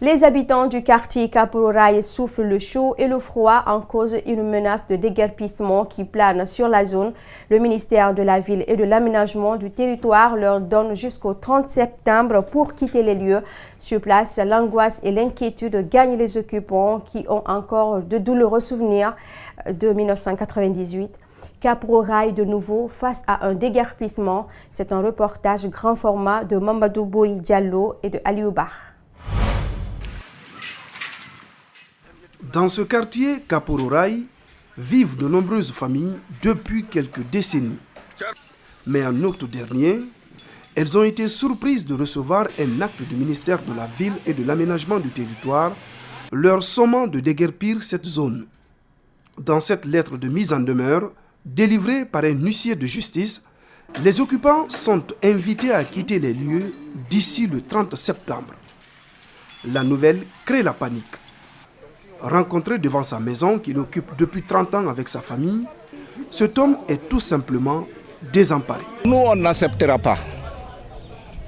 Les habitants du quartier Kapororaï souffrent le chaud et le froid en cause d'une menace de déguerpissement qui plane sur la zone. Le ministère de la Ville et de l'Aménagement du Territoire leur donne jusqu'au 30 septembre pour quitter les lieux. Sur place, l'angoisse et l'inquiétude gagnent les occupants qui ont encore de douloureux souvenirs de 1998. Kapororaï de nouveau face à un déguerpissement. C'est un reportage grand format de Mamadou Boy Diallo et de Aliou Bar. Dans ce quartier, Kapororaï, vivent de nombreuses familles depuis quelques décennies. Mais en octobre dernier, elles ont été surprises de recevoir un acte du ministère de la Ville et de l'Aménagement du Territoire, leur sommant de déguerpir cette zone. Dans cette lettre de mise en demeure, délivrée par un huissier de justice, les occupants sont invités à quitter les lieux d'ici le 30 septembre. La nouvelle crée la panique. Rencontré devant sa maison qu'il occupe depuis 30 ans avec sa famille, cet homme est tout simplement désemparé. Nous, on n'acceptera pas.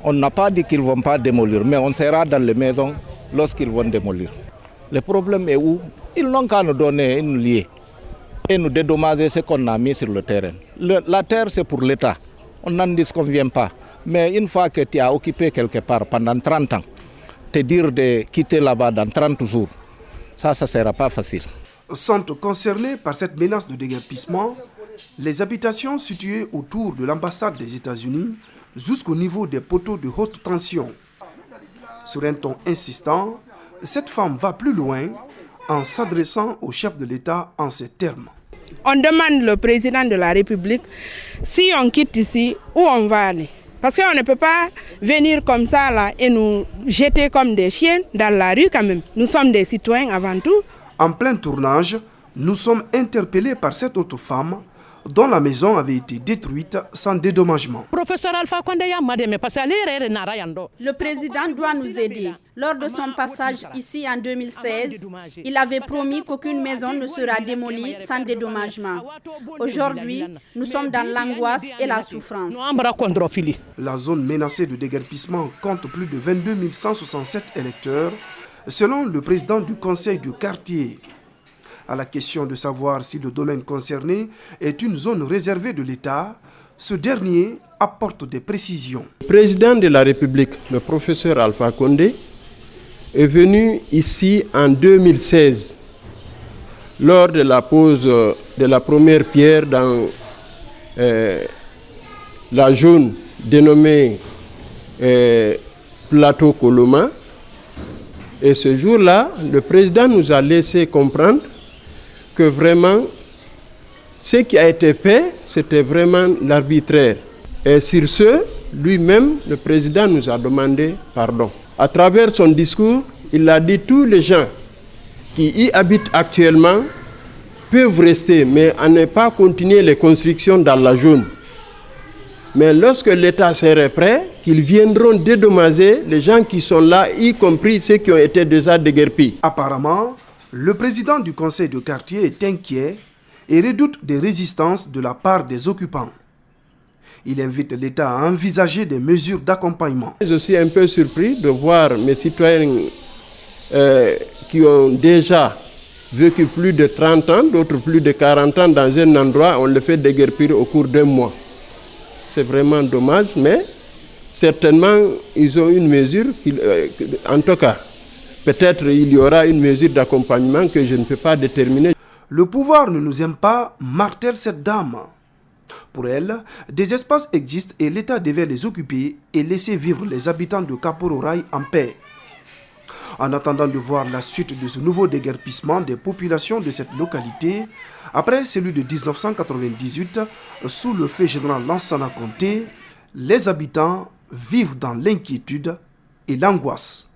On n'a pas dit qu'ils ne vont pas démolir, mais on sera dans les maisons lorsqu'ils vont démolir. Le problème est où? Ils n'ont qu'à nous donner une liée et nous dédommager ce qu'on a mis sur le terrain. La terre, c'est pour l'État. On n'en disconvient pas. Mais une fois que tu as occupé quelque part pendant 30 ans, te dire de quitter là-bas dans 30 jours, ça ne sera pas facile. Sont concernés par cette menace de déguerpissement les habitations situées autour de l'ambassade des États-Unis jusqu'au niveau des poteaux de haute tension. Sur un ton insistant, cette femme va plus loin en s'adressant au chef de l'État en ces termes. On demande le président de la République si on quitte ici, où on va aller. Parce qu'on ne peut pas venir comme ça là et nous jeter comme des chiens dans la rue quand même. Nous sommes des citoyens avant tout. En plein tournage, nous sommes interpellés par cette autre femme dont la maison avait été détruite sans dédommagement. Le président doit nous aider. Lors de son passage ici en 2016, il avait promis qu'aucune maison ne sera démolie sans dédommagement. Aujourd'hui, nous sommes dans l'angoisse et la souffrance. La zone menacée de déguerpissement compte plus de 22 167 électeurs, selon le président du conseil de quartier. À la question de savoir si le domaine concerné est une zone réservée de l'État, ce dernier apporte des précisions. Le président de la République, le professeur Alpha Condé, est venu ici en 2016, lors de la pose de la première pierre dans la zone dénommée Plateau Koloma. Et ce jour-là, le président nous a laissé comprendre que vraiment, ce qui a été fait, c'était vraiment l'arbitraire. Et sur ce, lui-même, le président nous a demandé pardon. À travers son discours, il a dit tous les gens qui y habitent actuellement peuvent rester, mais à ne pas continuer les constructions dans la zone. Mais lorsque l'État serait prêt, qu'ils viendront dédommager les gens qui sont là, y compris ceux qui ont été déjà déguerpis. Apparemment, le président du conseil de quartier est inquiet et redoute des résistances de la part des occupants. Il invite l'État à envisager des mesures d'accompagnement. Je suis un peu surpris de voir mes citoyens qui ont déjà vécu plus de 30 ans, d'autres plus de 40 ans dans un endroit, on le fait déguerpir au cours d'un mois. C'est vraiment dommage, mais certainement ils ont une mesure, en tout cas, peut-être il y aura une mesure d'accompagnement que je ne peux pas déterminer. Le pouvoir ne nous aime pas, martèle cette dame. Pour elle, des espaces existent et l'État devait les occuper et laisser vivre les habitants de Kapororaï en paix. En attendant de voir la suite de ce nouveau déguerpissement des populations de cette localité, après celui de 1998, sous le feu général Lansana Conté, les habitants vivent dans l'inquiétude et l'angoisse.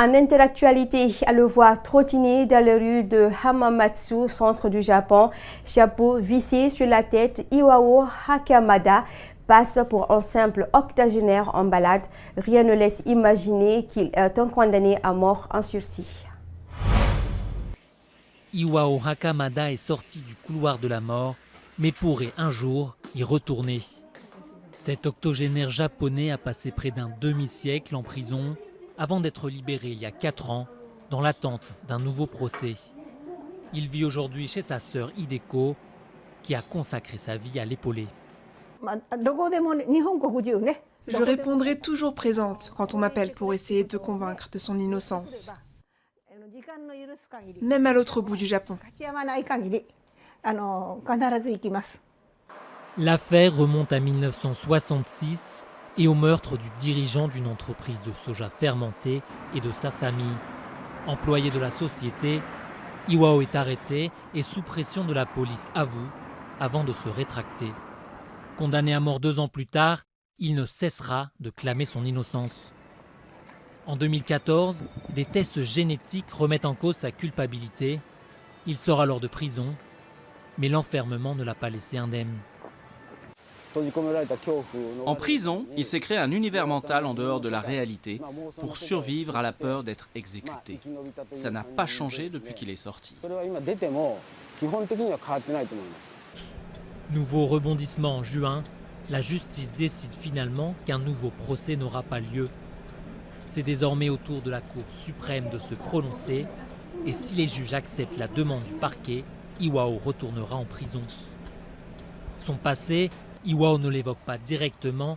En interactualité, à le voir trottiner dans les rues de Hamamatsu, centre du Japon, chapeau vissé sur la tête, Iwao Hakamada passe pour un simple octogénaire en balade. Rien ne laisse imaginer qu'il est un condamné à mort en sursis. Iwao Hakamada est sorti du couloir de la mort, mais pourrait un jour y retourner. Cet octogénaire japonais a passé près d'un demi-siècle en prison avant d'être libéré il y a 4 ans dans l'attente d'un nouveau procès. Il vit aujourd'hui chez sa sœur Hideko qui a consacré sa vie à l'épauler. Je répondrai toujours présente quand on m'appelle pour essayer de convaincre de son innocence. Même à l'autre bout du Japon. L'affaire remonte à 1966 et au meurtre du dirigeant d'une entreprise de soja fermenté et de sa famille. Employé de la société, Iwao est arrêté et sous pression de la police avoue avant de se rétracter. Condamné à mort 2 ans plus tard, il ne cessera de clamer son innocence. En 2014, des tests génétiques remettent en cause sa culpabilité. Il sort alors de prison, mais l'enfermement ne l'a pas laissé indemne. En prison, il s'est créé un univers mental en dehors de la réalité pour survivre à la peur d'être exécuté. Ça n'a pas changé depuis qu'il est sorti. Nouveau rebondissement en juin, la justice décide finalement qu'un nouveau procès n'aura pas lieu. C'est désormais au tour de la Cour suprême de se prononcer et si les juges acceptent la demande du parquet, Iwao retournera en prison. Son passé, Iwao ne l'évoque pas directement,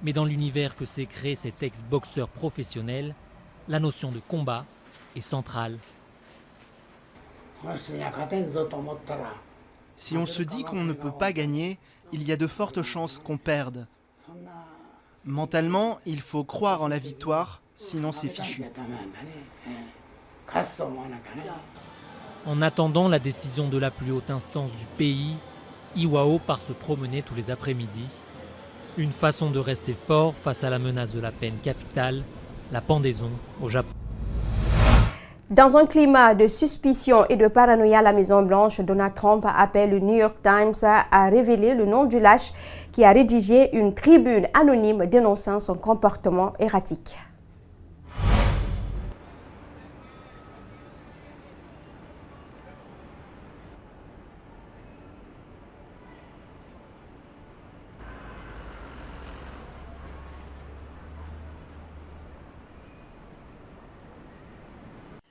mais dans l'univers que s'est créé cet ex-boxeur professionnel, la notion de combat est centrale. Si on se dit qu'on ne peut pas gagner, il y a de fortes chances qu'on perde. Mentalement, il faut croire en la victoire, sinon c'est fichu. En attendant la décision de la plus haute instance du pays, Iwao part se promener tous les après-midi. Une façon de rester fort face à la menace de la peine capitale, la pendaison au Japon. Dans un climat de suspicion et de paranoïa, la Maison-Blanche, Donald Trump appelle le New York Times à révéler le nom du lâche qui a rédigé une tribune anonyme dénonçant son comportement erratique.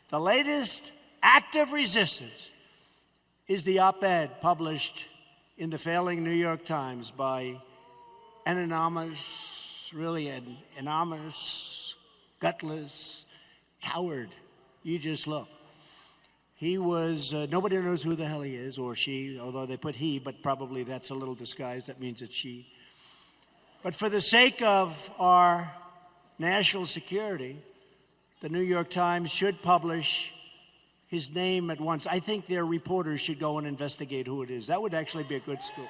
The latest act of resistance is the op-ed published in the failing New York Times by an anonymous, gutless coward. You just look. He was, nobody knows who the hell he is, or she, although they put he, but probably that's a little disguised, that means it's she. But for the sake of our national security, the New York Times should publish his name at once. I think their reporters should go and investigate who it is. That would actually be a good scoop.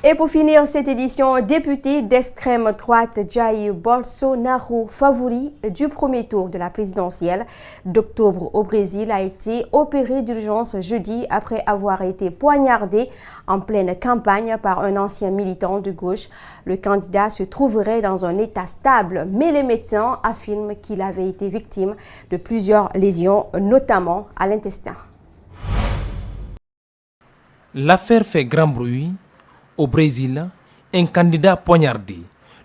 Et pour finir cette édition, député d'extrême droite Jair Bolsonaro, favori du premier tour de la présidentielle d'octobre au Brésil, a été opéré d'urgence jeudi après avoir été poignardé en pleine campagne par un ancien militant de gauche. Le candidat se trouverait dans un état stable, mais les médecins affirment qu'il avait été victime de plusieurs lésions, notamment à l'intestin. L'affaire fait grand bruit. Au Brésil, un candidat poignardé,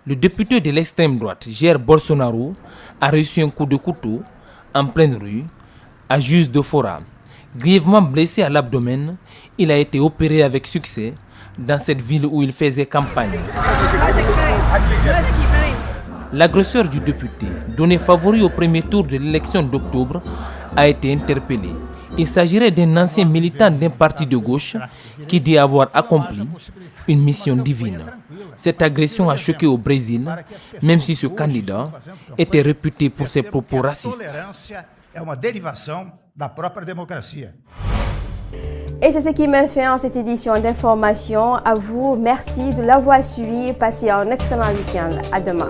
le député de l'extrême droite Jair Bolsonaro, a reçu un coup de couteau en pleine rue à Juiz de Fora. Grièvement blessé à l'abdomen, il a été opéré avec succès dans cette ville où il faisait campagne. L'agresseur du député, donné favori au premier tour de l'élection d'octobre, a été interpellé. Il s'agirait d'un ancien militant d'un parti de gauche qui dit avoir accompli une mission divine. Cette agression a choqué au Brésil, même si ce candidat était réputé pour ses propos racistes. Et c'est ce qui met fin à cette édition d'information. À vous, merci de l'avoir suivi. Passez un excellent week-end. À demain.